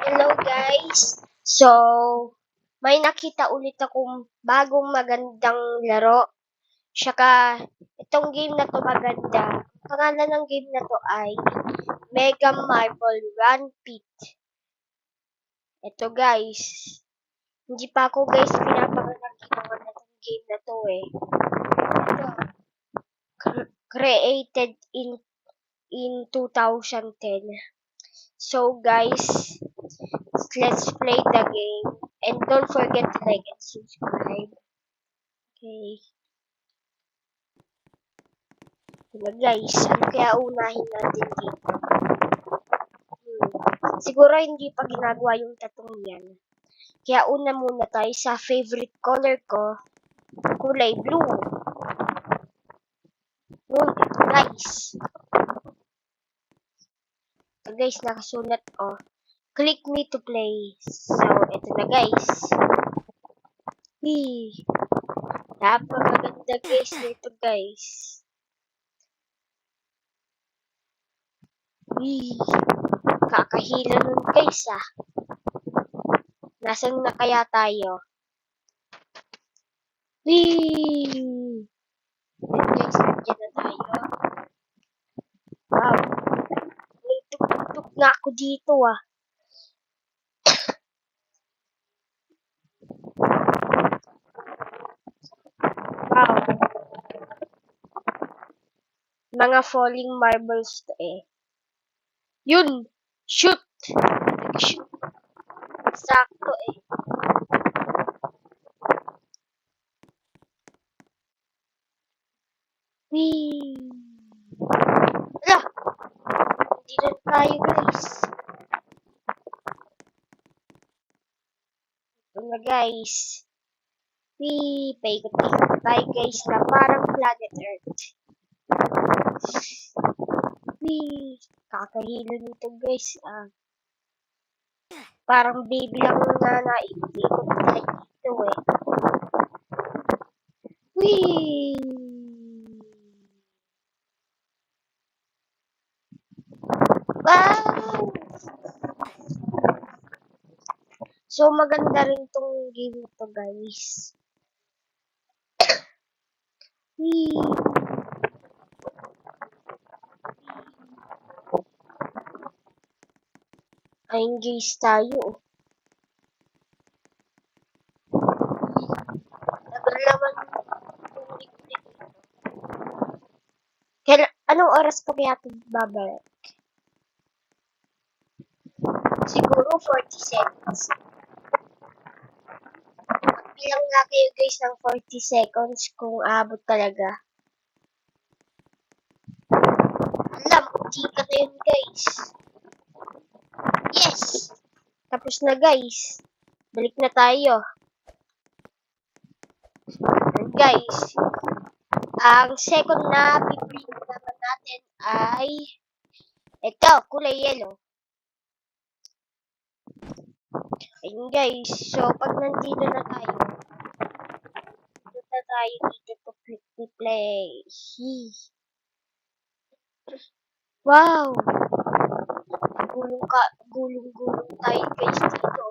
Hello guys! So, may nakita ulit akong bagong magandang laro. Tsaka, itong game na to maganda. Pangalan ng game na to ay Mega Marble Run Pit. Ito guys, hindi pa ako guys pinapangalan ginawa na itong game na to eh. Ito, created in 2010. So guys, let's play the game. And don't forget to like and subscribe. Okay. Diba guys, ano kaya unahin natin dito? Siguro hindi pa ginagawa yung tatong yan. Kaya una muna tayo sa favorite color ko, kulay blue. Yun, ito guys. Ito guys, nakasulat oh. Click me to play. So, ito na guys. Napakaganda guys nito guys. Kakahila nun guys ah. Nasaan na kaya tayo? Ayan guys, nandiyan na tayo. Wow. May tuk-tuk na ako dito ah. Wow. Mga falling marbles to eh. Yun! Shoot! Nag-shoot. Sakto eh. Ala! Hindi na tayo guys. Ito na guys. Paikot-ikot tayo guys na parang planet Earth. Kakahilo nito guys ah. Parang baby lang na naikot tayo dito eh. Wow! So, maganda rin tong game na to, guys. Ayun, guys, tayo. Tagal naman ulit-ulit. Anong oras pa kaya ito babalik? Siguro 40 seconds. Bilang nga kayo guys ng 40 seconds kung aabot talaga. Alam, chika na yun guys. Yes! Tapos na guys. Balik na tayo. And guys, ang second na pipili naman natin ay ito, kulay yellow. Ayun guys, so pag nandito na tayo, punta tayo dito to click to play. Wow! Gulong-gulong tayo guys dito.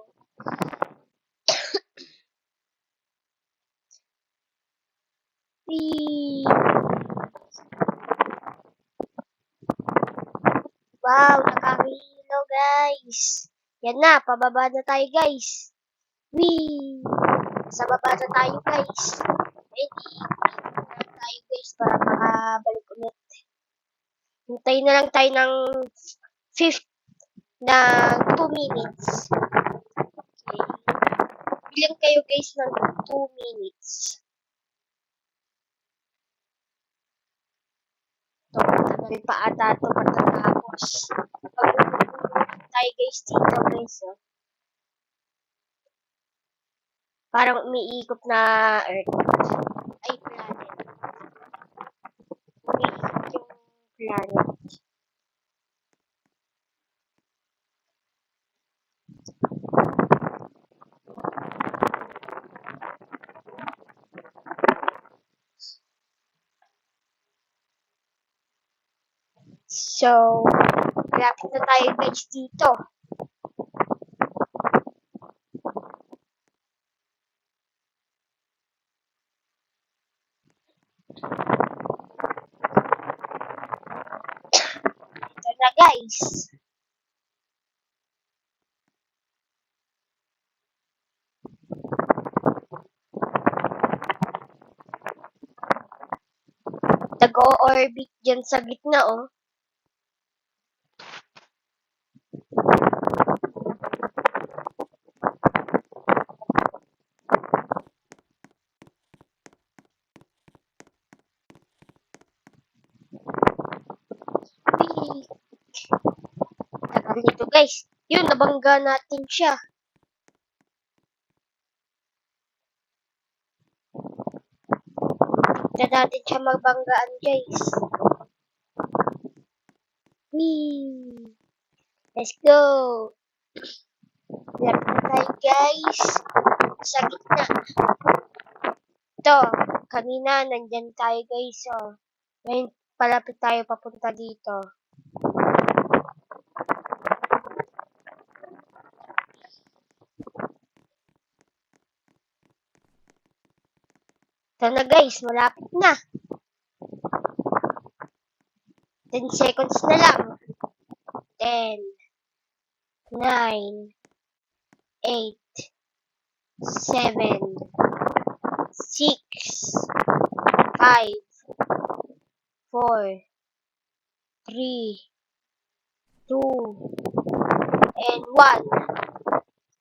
Wow, nakahilo guys. Yan na, pababa na tayo guys. Sa baba na tayo guys. Ready? Na tayo guys para makabalik ulit. Hintayin na lang tayo ng 2 minutes. Okay. Bilang kayo guys ng 2 minutes. Ito, matagal pa ata ito matatapos. Pag tayo guys dito guys. Oh. Parang umiikot na Earth. Ay, planet. Umiikot yung planet. So, Malapit na tayo guys dito. Ito na guys. Nag-o-orbit dyan sa gitna oh. Whee! Tagal nito guys. Yun, nabangga natin siya. Tignan natin siya magbanggaan guys. Whee! Let's go! Lapit na tayo guys. Sa gitna. Ito, kanina nandyan tayo guys oh. Ngayon, palapit tayo papunta dito. Ito na guys, malapit na. 10 seconds na lang. 10, 9, 8, 7, 6, 5, 4, 3, 2, and 1.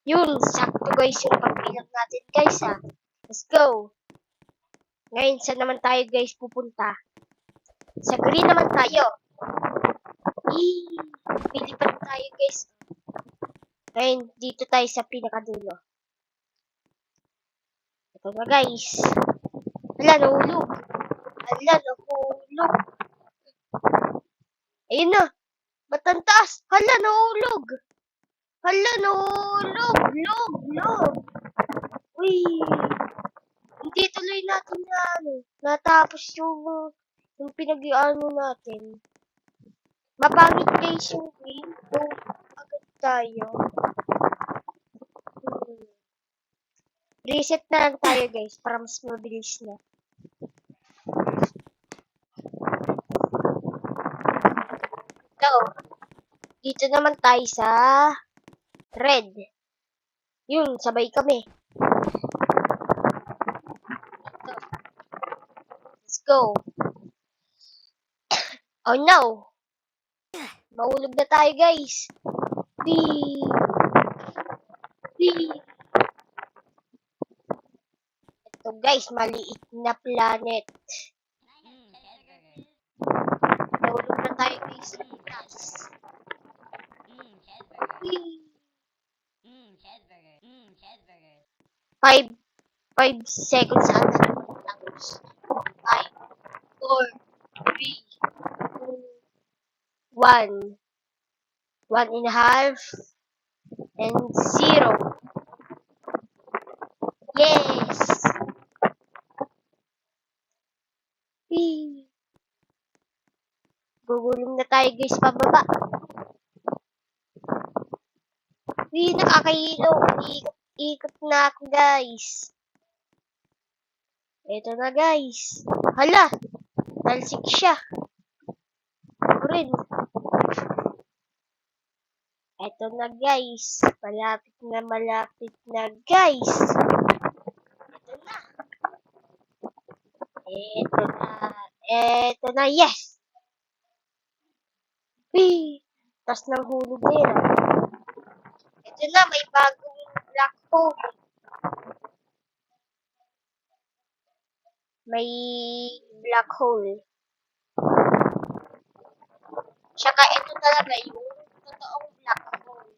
Yun, sakto guys yung pagbilang natin guys ha. Let's go. Ngayon, saan naman tayo guys pupunta? Sa green naman tayo. Pilipan tayo guys. Ngayon, dito tayo sa pinakadulo. Ito na guys. Hala, nahulog. Hala, nahulog. Ayun na. Ba't ang taas? Hala, nahulog. Hala, nahulog. Log. Uy. Hindi tuloy natin na natapos yung pinag-iano natin. Mapangit guys yung game. Kung agad tayo. Reset na lang tayo guys para mas mabilis na. Ito. Dito naman tayo sa red. Yun, sabay kami. Ito. Let's go. Oh no. Mahulog na tayo guys. Whee! Ito guys, maliit na planet. Nahulog na tayo guys sa taas. 5 seconds ata naman tapos. 5, 4, 3, 2, 1. 1.5 and 0. Yes! Whee! Gugulong na tayo guys pababa. Whee! Nakakahilo. Ikot na ako guys. Ito na guys. Hala! Talsik siya. Rin. Ito na guys. Malapit na guys. Ito na. Yes! Whee! Tas nang hulog na yun. Ito na, may bagong black hole. May black hole. Tsaka ito talaga yung totoong black hole.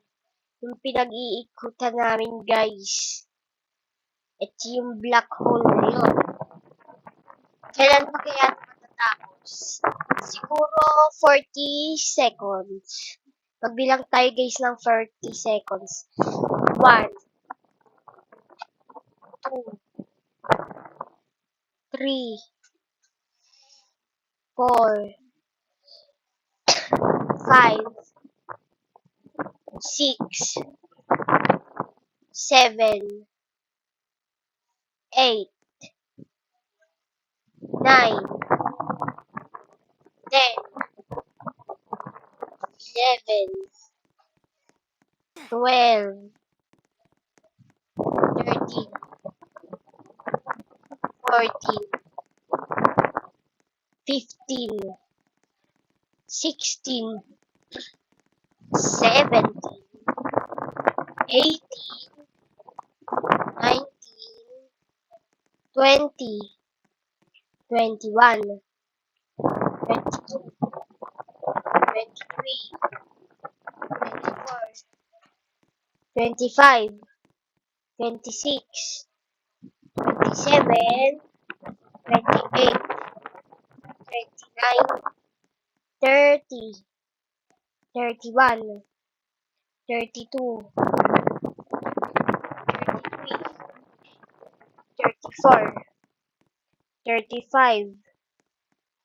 Yung pinag-iikutan namin guys. Ito yung black hole na yun. Kailan pa kaya matatapos? Siguro 40 seconds. Magbilang tayo guys ng 30 seconds. 1, 2, 3, 4, 5, 6, 7, 8, 9, 10, 11, 12, 13, 14, 15, 16, 17, 18, 19, 20, 21, 22, 23, 24, 25, 26, 27, 28, 29, 30, 31, 32, 33, 34, 35,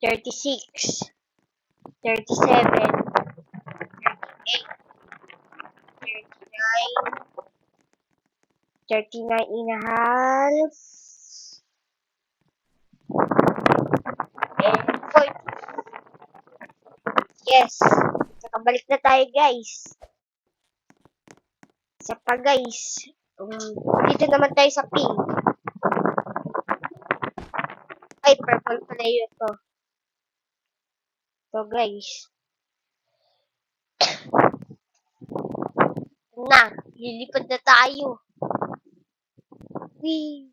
36, 37, 38, 39, 39 and a half, and 40. Yes. Nakabalik na tayo, guys. Isa pa, guys. Dito naman tayo sa pink. Ay, purple pala yun to. So, guys. Na, lilipad na tayo. Whee!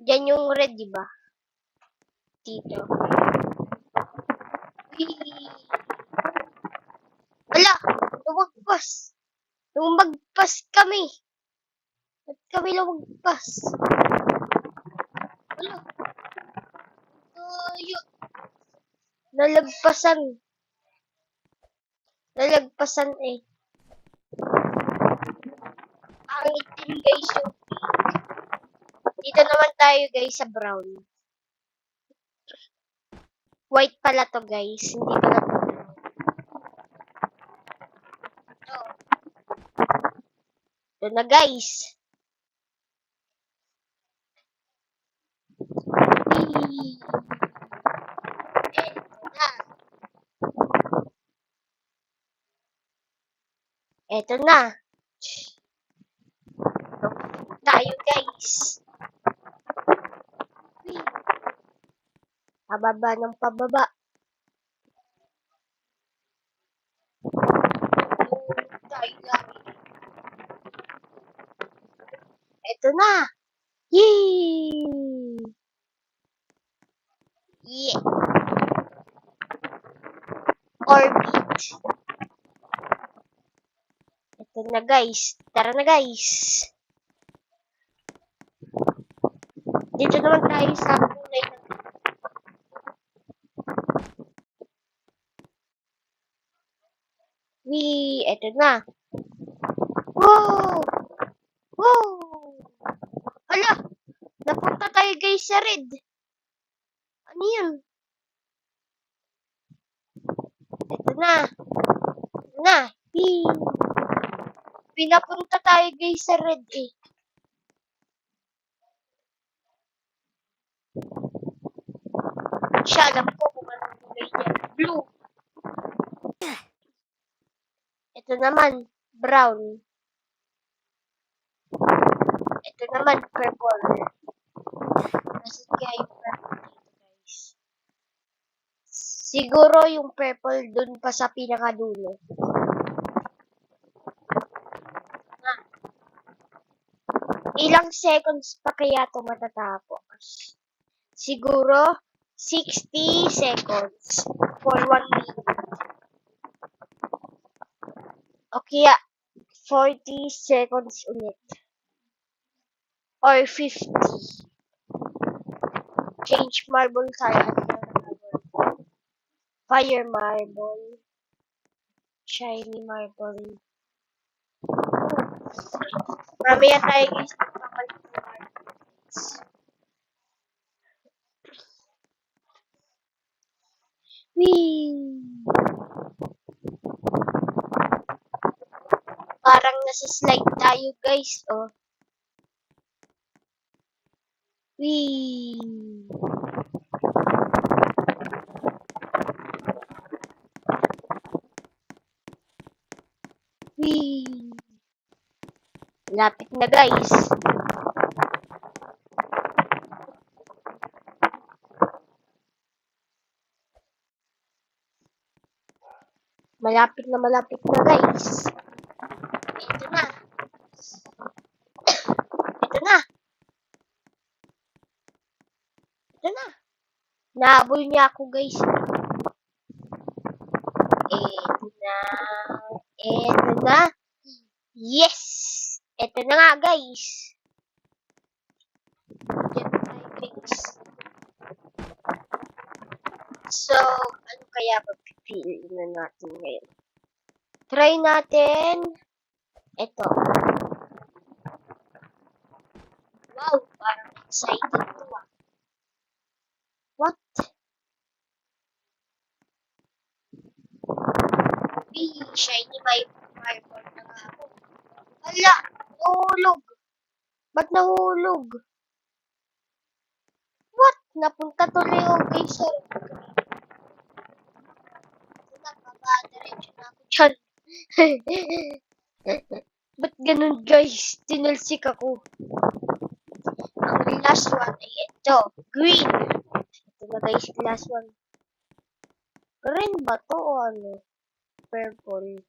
Diyan yung red, di ba? Dito. Whee! Wala! Lumagpas! Lumagpas kami! Ba't kami lumagpas? Wala! Nalagpasan. Nalagpasan eh. Ang itim guys yung dito naman tayo guys sa brown. White pala to guys. Hindi pala to brown. Ito na guys. Ito na. Tayo guys. Pababa ng pababa. Tayo lagi. Ito na. Yee! Yeah. Orbit. Ito na guys. Tara na guys. Dito naman tayo sa kulay ng Wee! Ito na. Wow! Wow! Hala! Napunta tayo guys sa red. Ano yun? Ito na. Ito na. Wee! Pinapunta tayo guys sa red eh. Siya, alam ko kung anong kulay niya. Blue. Ito naman, brown. Ito naman, purple. Nasaan kaya yung purple dito, guys? Siguro yung purple dun pa sa pinakadulo. Ilang seconds pa kaya ito matatapos? Siguro, 60 seconds for 1 minute. O kaya, 40 seconds ulit. Or 50. Change marble tayo. Fire marble. Shiny marble. Mamaya tayo guys. Magpapalit ng marbles. Whee! Parang nasa slide tayo, guys. Oh. Wee! Wee! Lapit na, guys. Malapit na, guys. Ito na. Ito na. Ito na. Nahabol niya ako, guys. Ito na. Ito na. Yes! Ito na nga, guys. Yan tayo, guys. So, ano kaya pagpipiliin na natin ngayon? Try natin ito. Wow, parang excited to ah. What? Shiny fireball na nga ako. Hala, nahulog. Ba't nahulog? What? Napunta tuloy yung geyser. Diretso na ako dyan. Ba't ganun, guys? Tinalsik ako. Ang last one ay ito. Green. Ito na, guys. Last one. Green ba to o ano? Purple.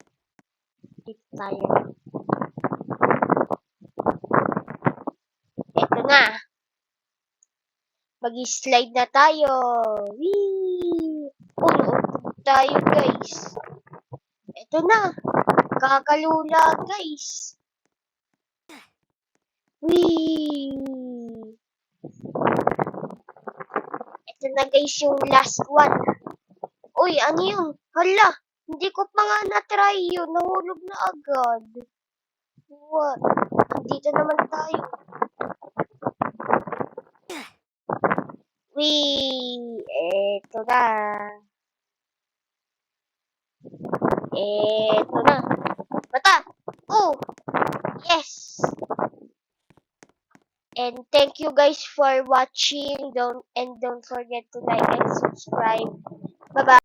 Dito tayo. Ito na. Mag-slide na tayo. Whee! Uno tayo, guys. Ito na. Kakalula, guys. Whee! Ito na, guys, yung last one. Uy, ano yun? Hala, hindi ko pa nga na-try yun. Nahulog na agad. What? Dito naman tayo. Wee! Eto na. Eto na. Bata! Oh! Yes! And thank you guys for watching. Don't forget to like and subscribe. Bye-bye.